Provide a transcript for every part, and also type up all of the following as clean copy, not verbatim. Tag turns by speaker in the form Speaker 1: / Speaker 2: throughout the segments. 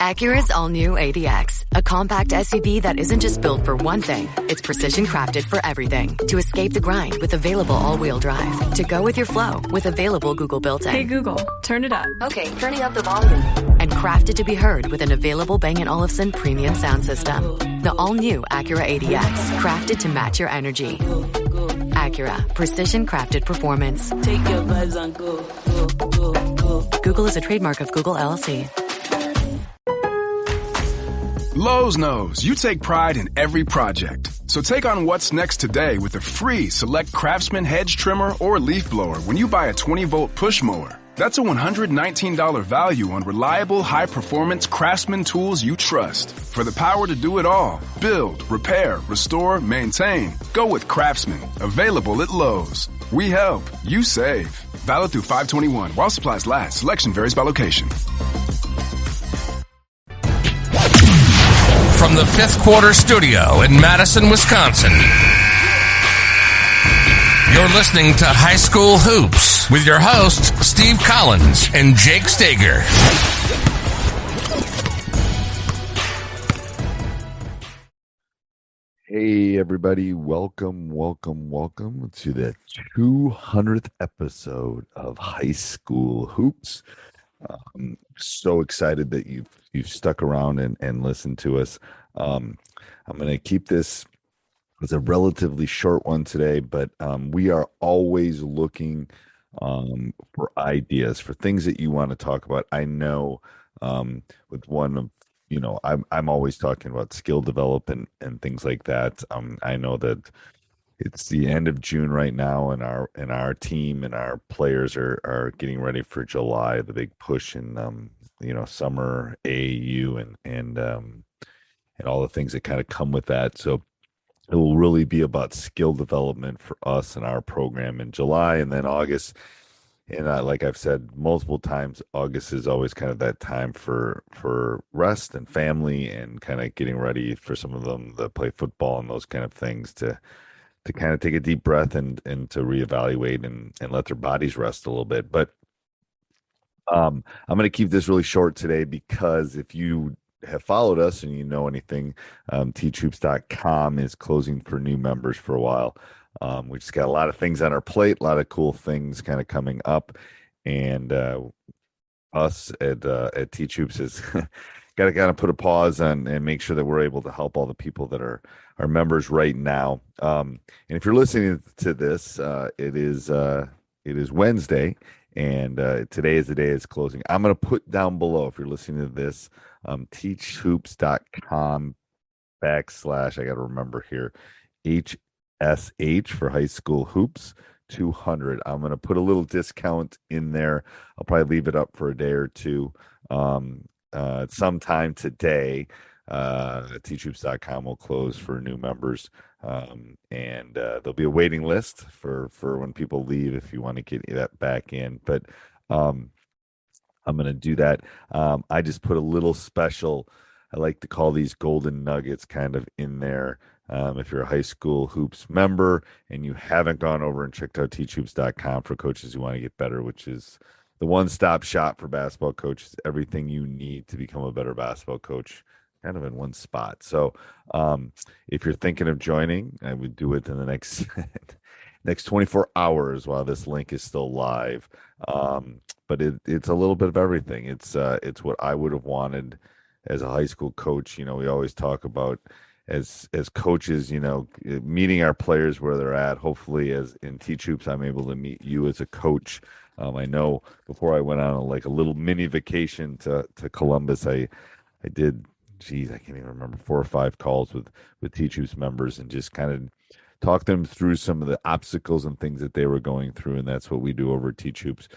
Speaker 1: Acura's all-new ADX, a compact SUV that isn't just built for one thing, it's precision crafted for everything. To escape the grind with available all-wheel drive. To go with your flow with available Google built-in.
Speaker 2: Hey Google, turn it up.
Speaker 1: Okay, turning up the volume. And crafted to be heard with an available Bang & Olufsen premium sound system. The all-new Acura ADX, crafted to match your energy. Acura, precision crafted performance.
Speaker 3: Take your vibes and go.
Speaker 1: Google is a trademark of Google LLC.
Speaker 4: Lowe's knows you take pride in every project. So take on what's next today with a free Select Craftsman hedge trimmer or leaf blower when you buy a 20-volt push mower. That's a $119 value on reliable, high-performance Craftsman tools you trust. For the power to do it all, build, repair, restore, maintain, go with Craftsman. Available at Lowe's. We help. You save. Valid through 5/21 while supplies last. Selection varies by location.
Speaker 5: From the Fifth Quarter Studio in Madison, Wisconsin, you're listening to High School Hoops with your hosts, Steve Collins and Jake Stager.
Speaker 6: Hey, everybody. Welcome to the 200th episode of High School Hoops. I'm so excited that you've stuck around and listened to us. I'm going to keep this as a relatively short one today, but we are always looking for ideas, for things that you want to talk about. I know with one of, I'm always talking about skill development and things like that. I know that it's the end of June right now, and our team and our players are getting ready for July, the big push in summer AAU and all the things that kind of come with that. So it will really be about skill development for us and our program in July, and then August. And like I've said multiple times, August is always kind of that time for rest and family and kind of getting ready for some of them that play football and those kind of things to kind of take a deep breath and to reevaluate and let their bodies rest a little bit. But I'm going to keep this really short today because if you have followed us and you know anything, teachhoops.com is closing for new members for a while. We just got a lot of things on our plate, a lot of cool things kind of coming up, and us at Teach Hoops has got to kind of put a pause on and make sure that we're able to help all the people that are our members right now. And if you're listening to this, it is Wednesday, and today is the day it's closing. I'm going to put down below, if you're listening to this, teachhoops.com / I got to remember here, HSH for High School Hoops 200. I'm going to put a little discount in there. I'll probably leave it up for a day or two. Sometime today, teachhoops.com will close for new members. And there'll be a waiting list for when people leave if you want to get that back in. But I'm going to do that. I just put a little special, I like to call these golden nuggets kind of in there. If you're a High School Hoops member and you haven't gone over and checked out teachhoops.com for coaches who want to get better, which is the one-stop shop for basketball coaches, everything you need to become a better basketball coach kind of in one spot. So if you're thinking of joining, I would do it in the next 24 hours while this link is still live. But it's a little bit of everything. It's what I would have wanted as a high school coach. We always talk about as coaches, meeting our players where they're at. Hopefully, as in Teach Hoops, I'm able to meet you as a coach. I know before I went on a little mini vacation to Columbus, I did, I can't even remember, 4 or 5 calls with Teach Hoops members and just kind of talk them through some of the obstacles and things that they were going through. And that's what we do over at Teach Hoops.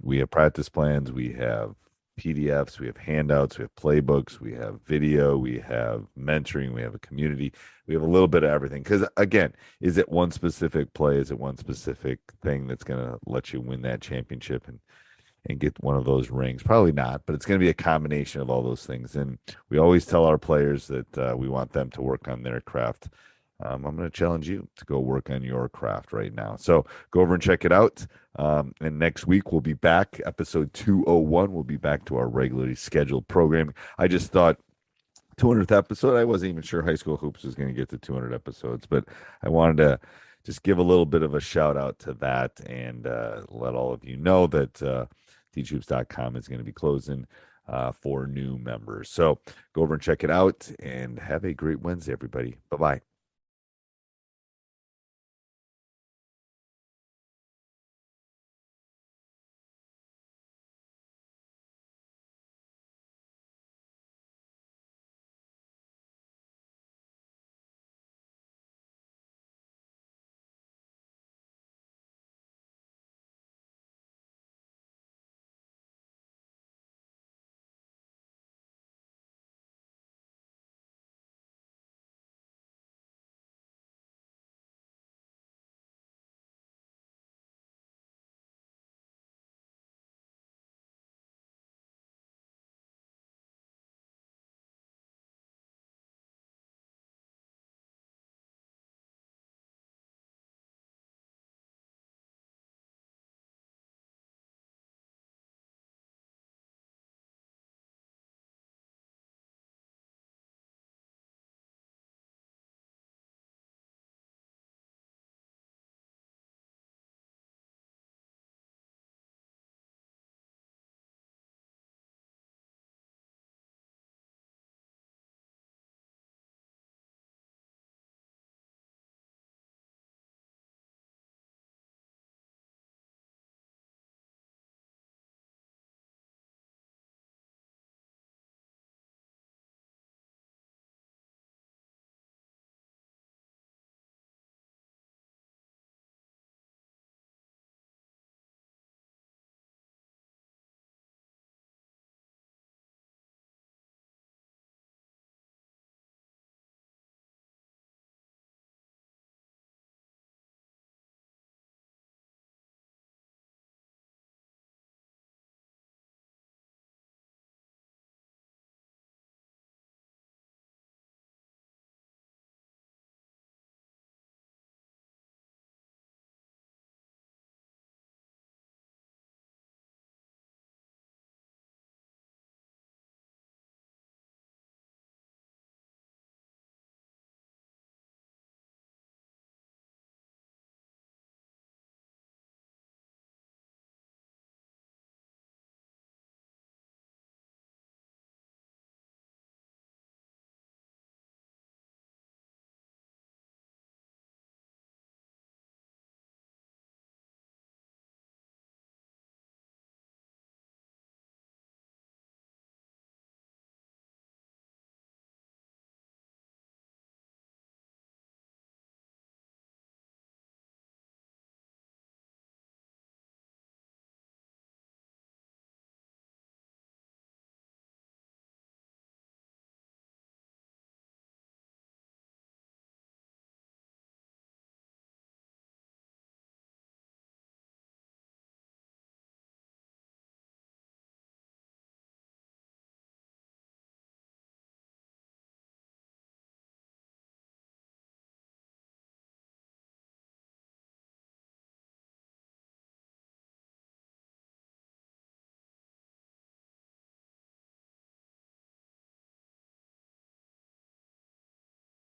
Speaker 6: We have practice plans, we have PDFs, we have handouts, we have playbooks, we have video, we have mentoring, we have a community, we have a little bit of everything. Because again, is it one specific play? Is it one specific thing that's going to let you win that championship and get one of those rings? Probably not, but it's going to be a combination of all those things. And we always tell our players that we want them to work on their craft I'm going to challenge you to go work on your craft right now. So go over and check it out. And next week we'll be back. Episode 201. We'll be back to our regularly scheduled programming. I just thought 200th episode. I wasn't even sure High School Hoops was going to get to 200 episodes, but I wanted to just give a little bit of a shout out to that and let all of you know that teachhoops.com is going to be closing for new members. So go over and check it out and have a great Wednesday, everybody. Bye-bye.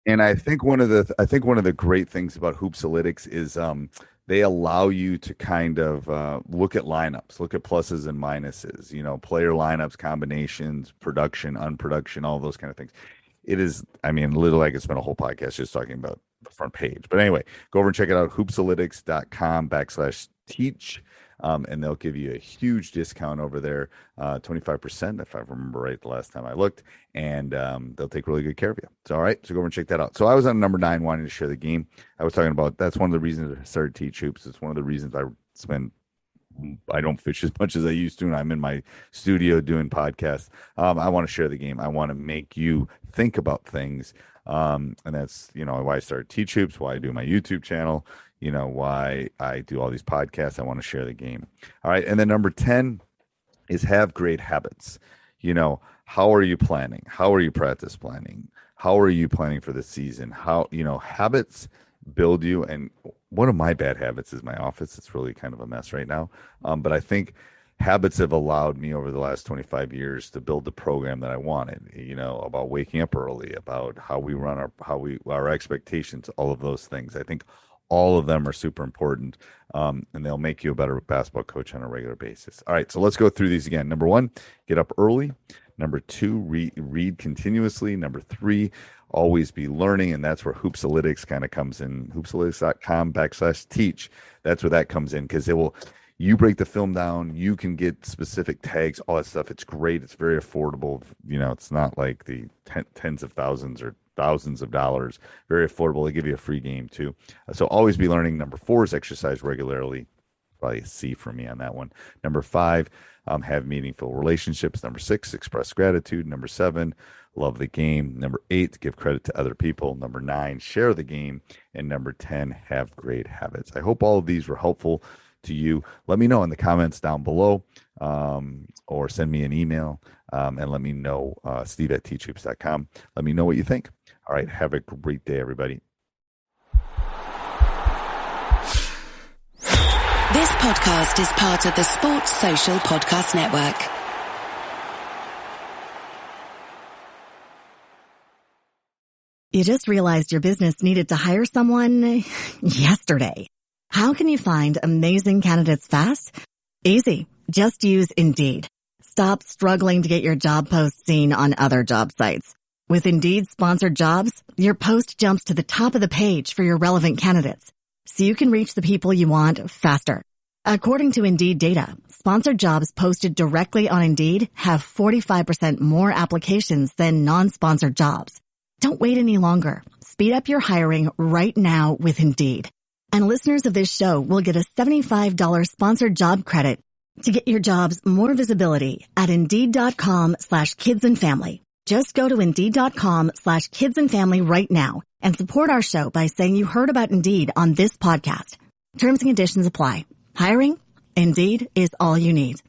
Speaker 6: And I think one of the great things about Hoopsalytics is they allow you to kind of look at lineups, look at pluses and minuses, player lineups, combinations, production, unproduction, all those kind of things. It is, I mean, literally I could spend a whole podcast just talking about the front page. But anyway, go over and check it out, hoopsalytics.com/teach. And they'll give you a huge discount over there, 25%, if I remember right the last time I looked, and they'll take really good care of you. So, all right, so go over and check that out. So I was on number 9 wanting to share the game. I was talking about that's one of the reasons I started Teach Hoops. It's one of the reasons I don't fish as much as I used to, and I'm in my studio doing podcasts. I want to share the game. I want to make you think about things. And that's, why I started Teach Hoops, why I do my YouTube channel, why I do all these podcasts. I want to share the game. All right. And then number 10 is have great habits. How are you planning? How are you practice planning? How are you planning for the season? How, habits build you. And one of my bad habits is my office. It's really kind of a mess right now. But I think habits have allowed me over the last 25 years to build the program that I wanted, about waking up early, about how we run our expectations, all of those things. I think all of them are super important, and they'll make you a better basketball coach on a regular basis. All right, so let's go through these again. Number 1, get up early. Number 2, read continuously. Number 3, always be learning, and that's where Hoopsalytics kind of comes in. Hoopsalytics.com/teach. That's where that comes in, because you break the film down, you can get specific tags, all that stuff. It's great. It's very affordable. It's not like the tens of thousands or thousands of dollars. Very affordable. They give you a free game too. So always be learning. Number 4 is exercise regularly. Probably a C for me on that one. Number 5, have meaningful relationships. Number 6, express gratitude. Number 7, love the game. Number 8, give credit to other people. Number 9, share the game. And number 10, have great habits. I hope all of these were helpful to you. Let me know in the comments down below, or send me an email, and let me know, steve@teachhoops.com. Let me know what you think. All right. Have a great day, everybody.
Speaker 2: This podcast is part of the Sports Social Podcast Network.
Speaker 7: You just realized your business needed to hire someone yesterday. How can you find amazing candidates fast? Easy. Just use Indeed. Stop struggling to get your job post seen on other job sites. With Indeed sponsored jobs, your post jumps to the top of the page for your relevant candidates, so you can reach the people you want faster. According to Indeed data, sponsored jobs posted directly on Indeed have 45% more applications than non-sponsored jobs. Don't wait any longer. Speed up your hiring right now with Indeed. And listeners of this show will get a $75 sponsored job credit to get your jobs more visibility at Indeed.com/kidsandfamily. Just go to Indeed.com/kidsandfamily right now and support our show by saying you heard about Indeed on this podcast. Terms and conditions apply. Hiring? Indeed is all you need.